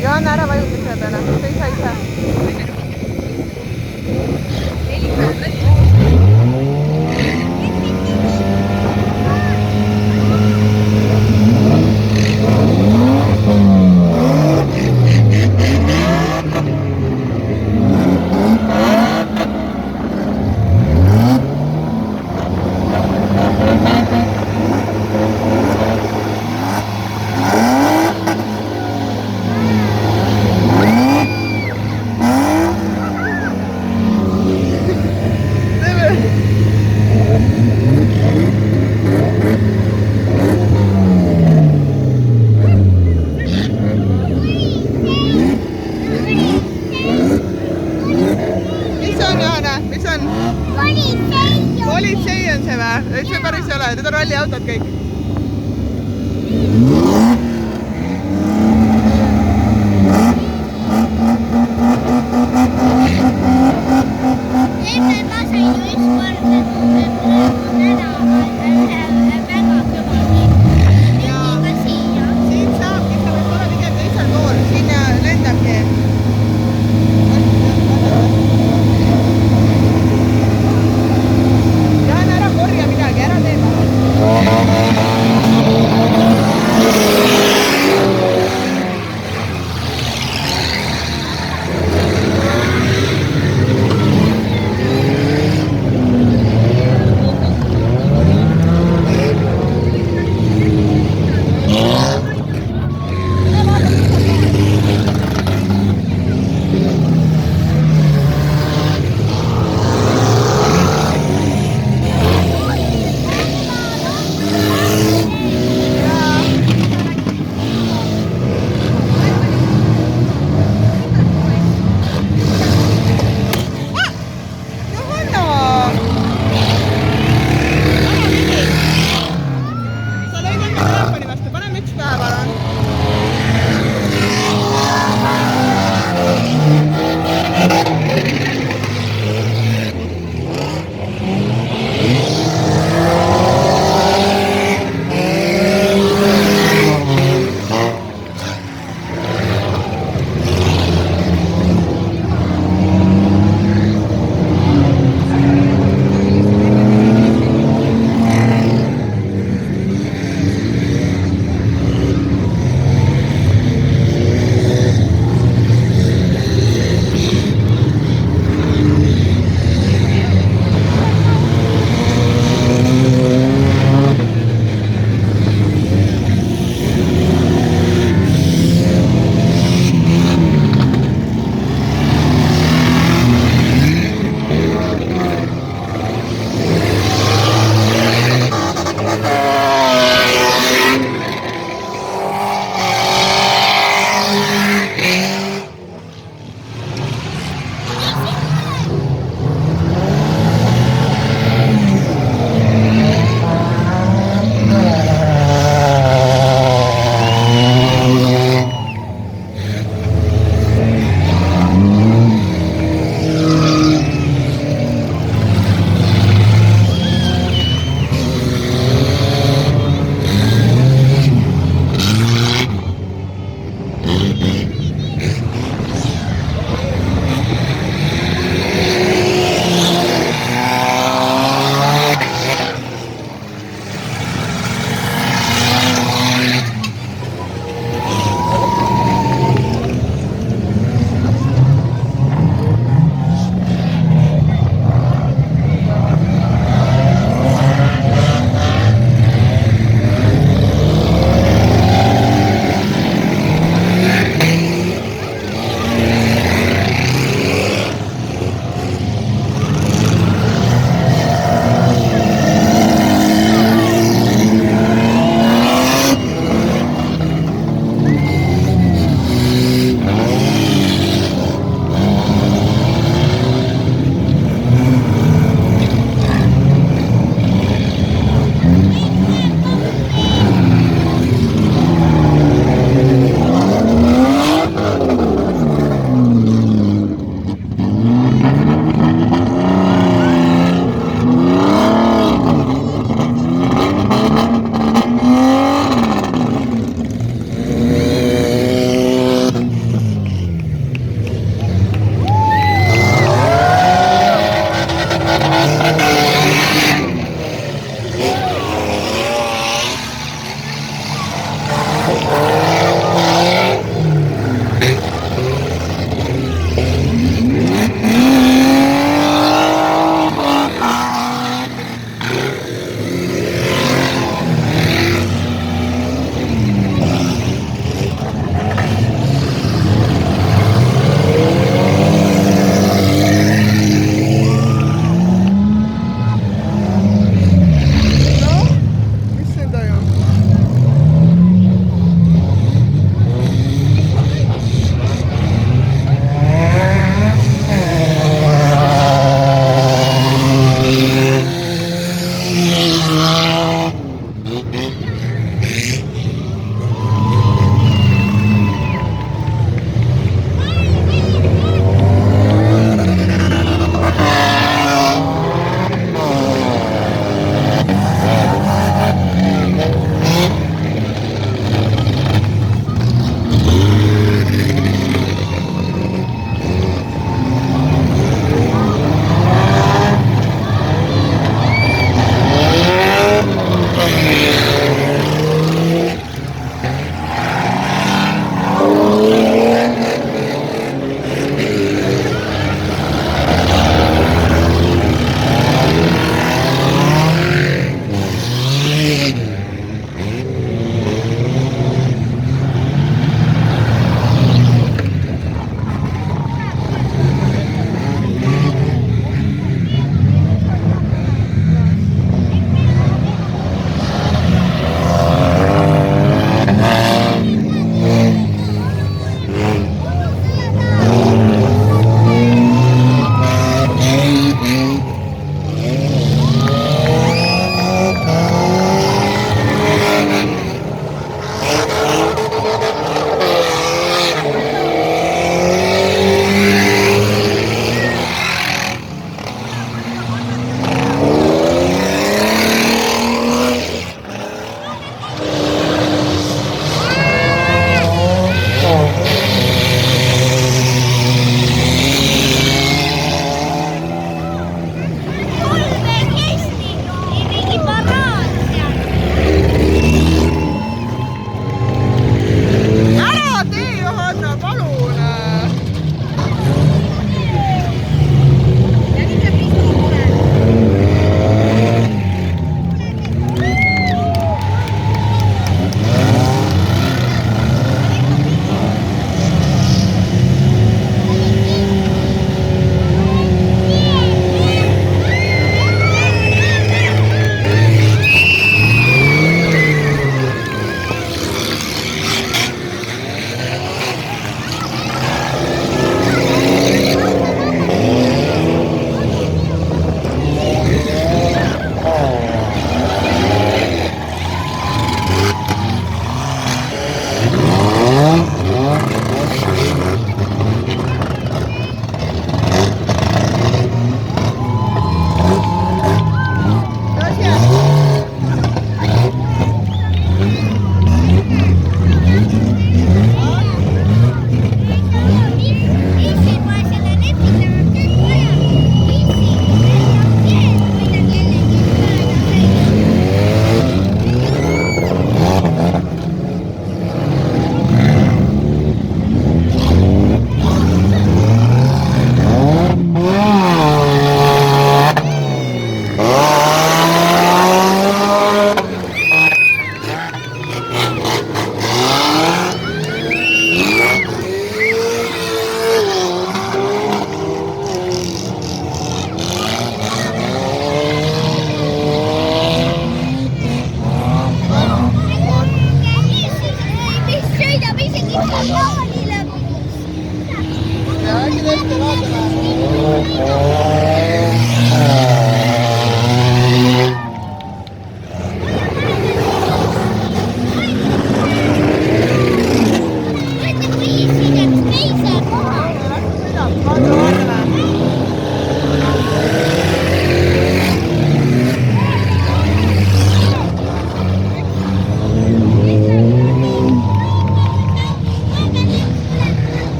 Johanna, ära vajuta selle peale, sa ei saa ise. Politsei on see või? See päris ei ole, need on ralliautod kõik. Ma sain ju ükskord väga kõva ja ka siia. Siin saabki, sa võid olla pigem teisel pool, siin lendabki. Jaan ära korja midagi, ära tee.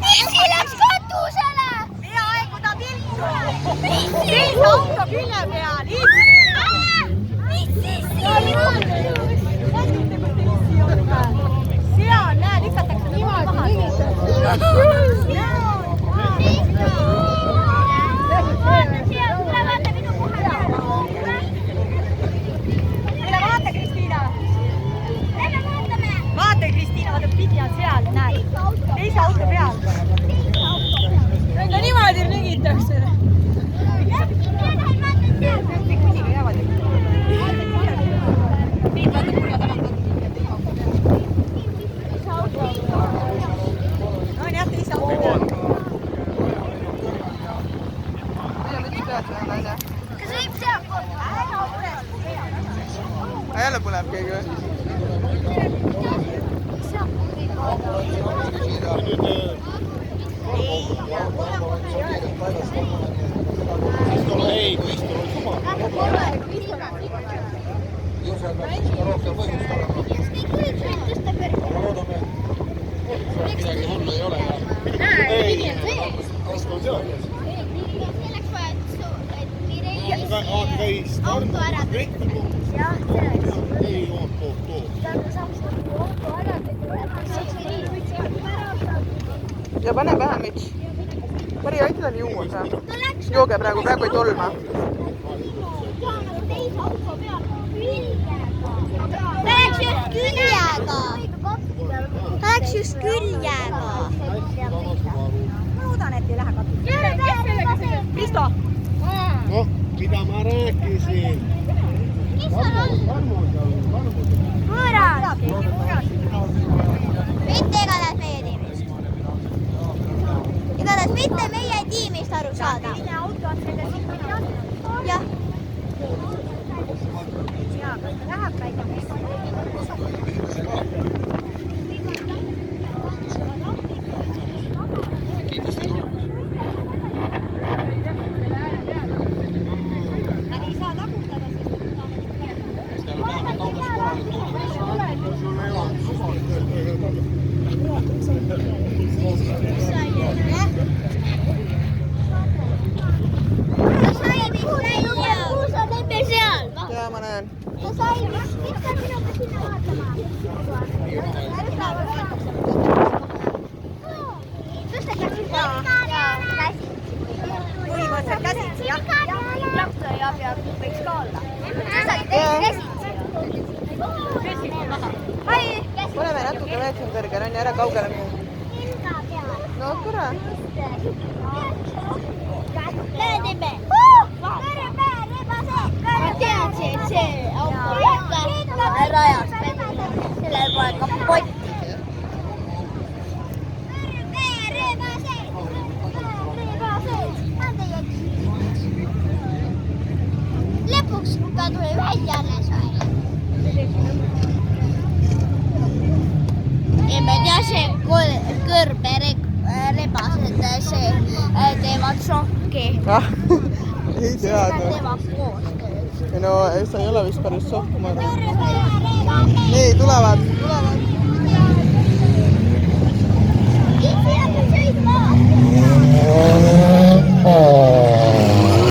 Vesi läks katusele! Peaaegu ta viltu! Seis auto külje peal! Mis siis siin on? Seal, näed, lükatakse niimoodi maha. Vaata minu kohe. Vaata, Kristiina. Vaata, Kristiina, vaata pidi on seal, näed. Teise auto peal. Ega niimoodi nägitakse. Kusiga jäävad. Nii, vaata kulla tagant. No nii, jah, teise auto peal. Kas võib sealpool? Jälle põleb keegi või? Ei, Kristo oli sama. Midagi hullu ei ole. Ei, Kristo on seal. Käis Auto ära Tarmo. jah, selleks. Ei, omalt poolt too. Auto ära Ja pane pähe, Mitch. Mari, aita tal juua ka. Jooge praegu ei tolma. Ta läks just küljega. Ta läks just küljega. Ma loodan, et ei lähe katusele. Kristo! Noh, mida ma rääkisin? Võõras! Mitte igatahes meie tiimist. Igatahes mitte meie tiimist aru saada. Auto on selles jah. Jaa, kas ta läheb välja? Nad ei saa tagutada, sest Jaa, ma näen. ta sai vist mitte minuga sinna vaatama. Tõstetakse põhimõtteliselt käsitsi, jah. Traktori abi võiks ka olla. Paneme natuke veel siin kõrgele, on ju, ära kaugele minna. No, kuule. Teeme! Ma teadsin, et see auto rajas sellel pole kapotti. Lõpuks ta tuli välja alles või? Ja ma tean, see kõrberebased teevad šokki. Ah, ei teadnud. Teevad koostööd. No, sa ei ole vist päris sohku, ma arvan. Nii, tulevad.